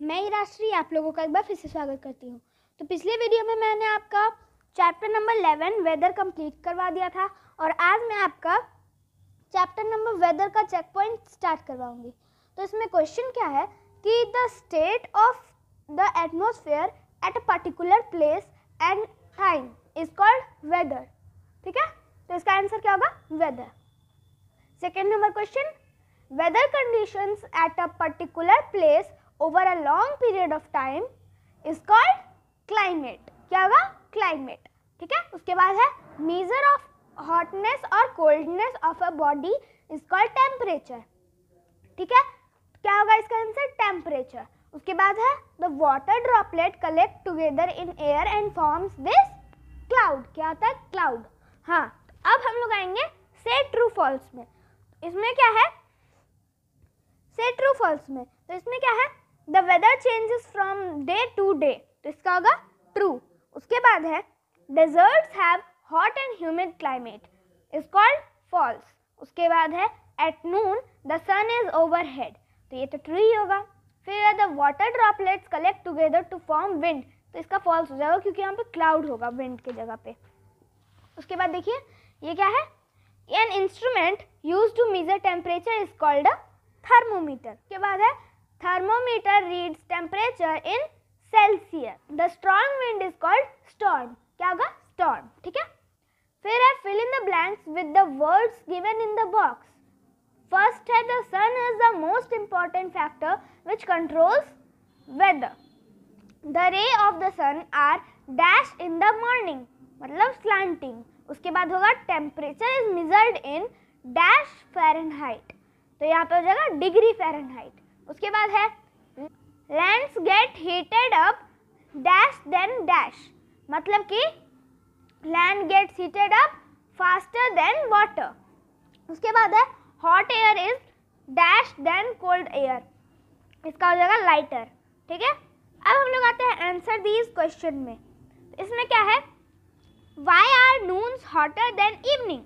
मैं राष्ट्रीय आप लोगों का एक बार फिर से स्वागत करती हूँ। तो पिछले वीडियो में मैंने आपका चैप्टर नंबर 11 वेदर कंप्लीट करवा दिया था और आज मैं आपका चैप्टर नंबर वेदर का चेक पॉइंट स्टार्ट करवाऊंगी। तो इसमें क्वेश्चन क्या है कि the state of the atmosphere at a particular place and time is called weather. ठीक है, तो इसका आंसर क्या होगा? Weather. Second number question, weather conditions at a particular place over a long period of time is called climate। क्या होगा? climate। ठीक है, उसके बाद है measure of hotness और coldness of a body is called temperature। ठीक है, क्या होगा इसका आंसर? temperature। उसके बाद है the water droplet collect together in air and forms this cloud। क्या होता है? cloud। हाँ, अब हम लोग आएंगे say true false में। इसमें क्या है? से ट्रू फॉल्स में, तो इसमें क्या है? The weather changes from day to day, तो इसका होगा ट्रू। उसके बाद है deserts have hot and humid climate is called false. उसके बाद है at noon the sun is overhead, तो ये तो ट्रू ही होगा। फिर है the water droplets collect together to form wind, तो इसका फॉल्स हो जाएगा क्योंकि यहाँ पे क्लाउड होगा विंड के जगह पे। उसके बाद देखिए ये क्या है? An instrument used to measure temperature is called a thermometer. के बाद है thermometer reads temperature in Celsius. The strong wind is called storm. क्या होगा? स्टॉर्म। ठीक है, फिर है fill in the blanks with the words given in the box. First है the sun is the most important factor which controls weather. The ray of the sun are dash in the morning, मतलब slanting. उसके बाद होगा temperature is measured in dash Fahrenheit, तो यहाँ पे हो जाएगा डिग्री फ़ारेनहाइट। उसके बाद है lands get heated up dash than dash, मतलब कि land gets heated up faster than water. उसके बाद है hot air is dash than cold air, इसका हो जाएगा लाइटर। ठीक है, अब हम लोग आते हैं आंसर दीज क्वेश्चन में। तो इसमें क्या है? Why are noons hotter than evening,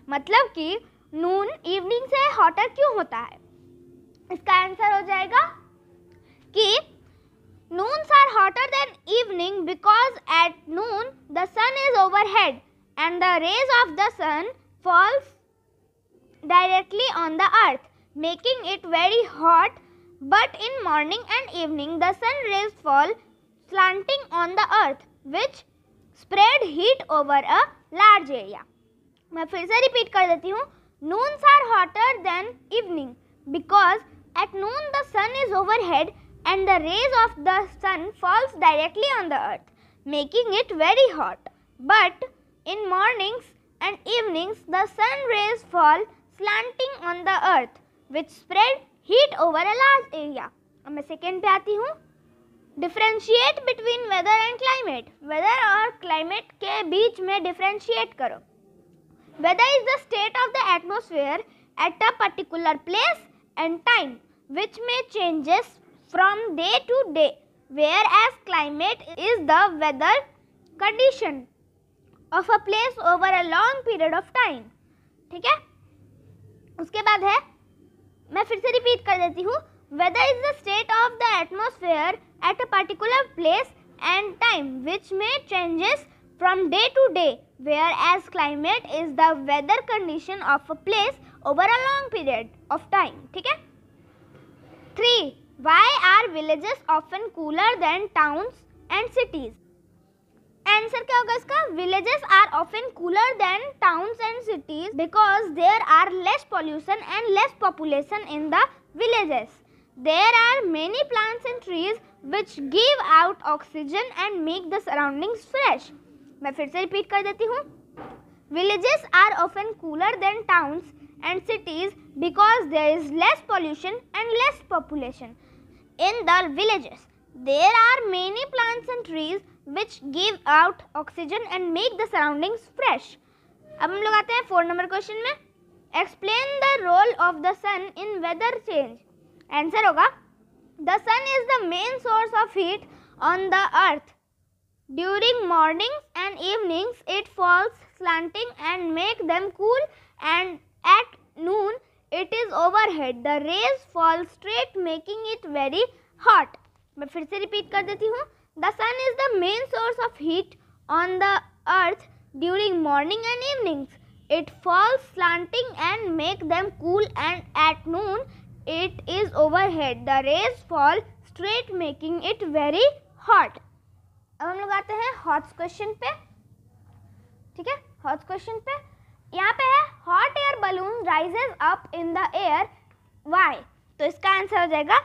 मतलब कि नून इवनिंग से हॉटर क्यों होता है? इसका आंसर हो जाएगा कि noons are hotter than evening because at noon the sun is overhead and the rays of the sun falls directly on the earth making it very hot, but in morning and evening the sun rays fall slanting on the earth which spread heat over a large area. मैं फिर से repeat कर देती हूँ। Noons are hotter than evening because at noon the sun is overhead and the rays of the sun falls directly on the earth, making it very hot. But in mornings and evenings the sun rays fall slanting on the earth, which spread heat over a large area. अब मैं second पे आती हूँ। Differentiate between weather and climate, weather और climate के बीच में differentiate करो। Weather is the state of the atmosphere at a particular place and time, which may changes from day to day, whereas climate is the weather condition of a place over a long period of time. ठीक है, उसके बाद है, मैं फिर से repeat कर देती हूँ। Weather is the state of the atmosphere at a particular place and time, which may changes from day to day, whereas climate is the weather condition of a place over a long period of time. ठीक है। 3. Why are villages often cooler than towns and cities? Answer क्या होगा इसका? Villages are often cooler than towns and cities because there are less pollution and less population in the villages. There are many plants and trees which give out oxygen and make the surroundings fresh. मैं फिर से repeat कर देती हूँ। Villages are often cooler than towns and cities because there is less pollution and less population in the villages. There are many plants and trees which give out oxygen and make the surroundings fresh. अब हम लोग आते हैं 4 number question में। Explain the role of the sun in weather change. Answer होगा The sun is the main source of heat on the earth. During mornings and evenings it falls slanting and make them cool, and at noon it is overhead. The rays fall straight making it very hot. मैं फिर से repeat कर देती हूँ। The sun is the main source of heat on the earth during morning and evenings. It falls slanting and make them cool, and at noon it is overhead. The rays fall straight making it very hot. अब हम लोग आते हैं hot question पे. ठीक है, hot question पे यहाँ पे है hot air balloon rises up in the air. Why? तो इसका आंसर हो जाएगा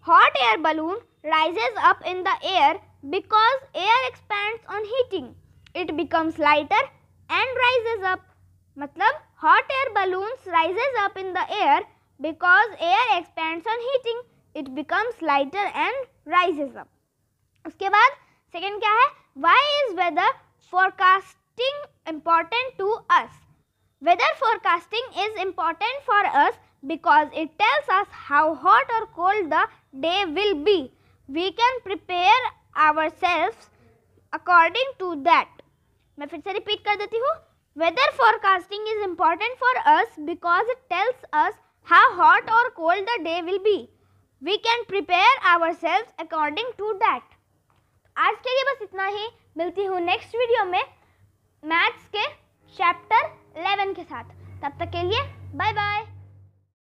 hot air balloon rises up in the air because air expands on heating. It becomes lighter and rises up. मतलब hot air balloons rises up in the air because air expands on heating. It becomes lighter and rises up. उसके बाद second क्या है? Why is weather forecasting important to us? Weather forecasting is important for us because it tells us how hot or cold the day will be. We can prepare ourselves according to that. मैं फिर से repeat कर देती हूँ. Weather forecasting is important for us because it tells us how hot or cold the day will be. We can prepare ourselves according to that. आज के लिए बस इतना ही. मिलती हूँ नेक्स्ट वीडियो में मैथ्स के चैप्टर 11 के साथ. तब तक के लिए बाय बाय.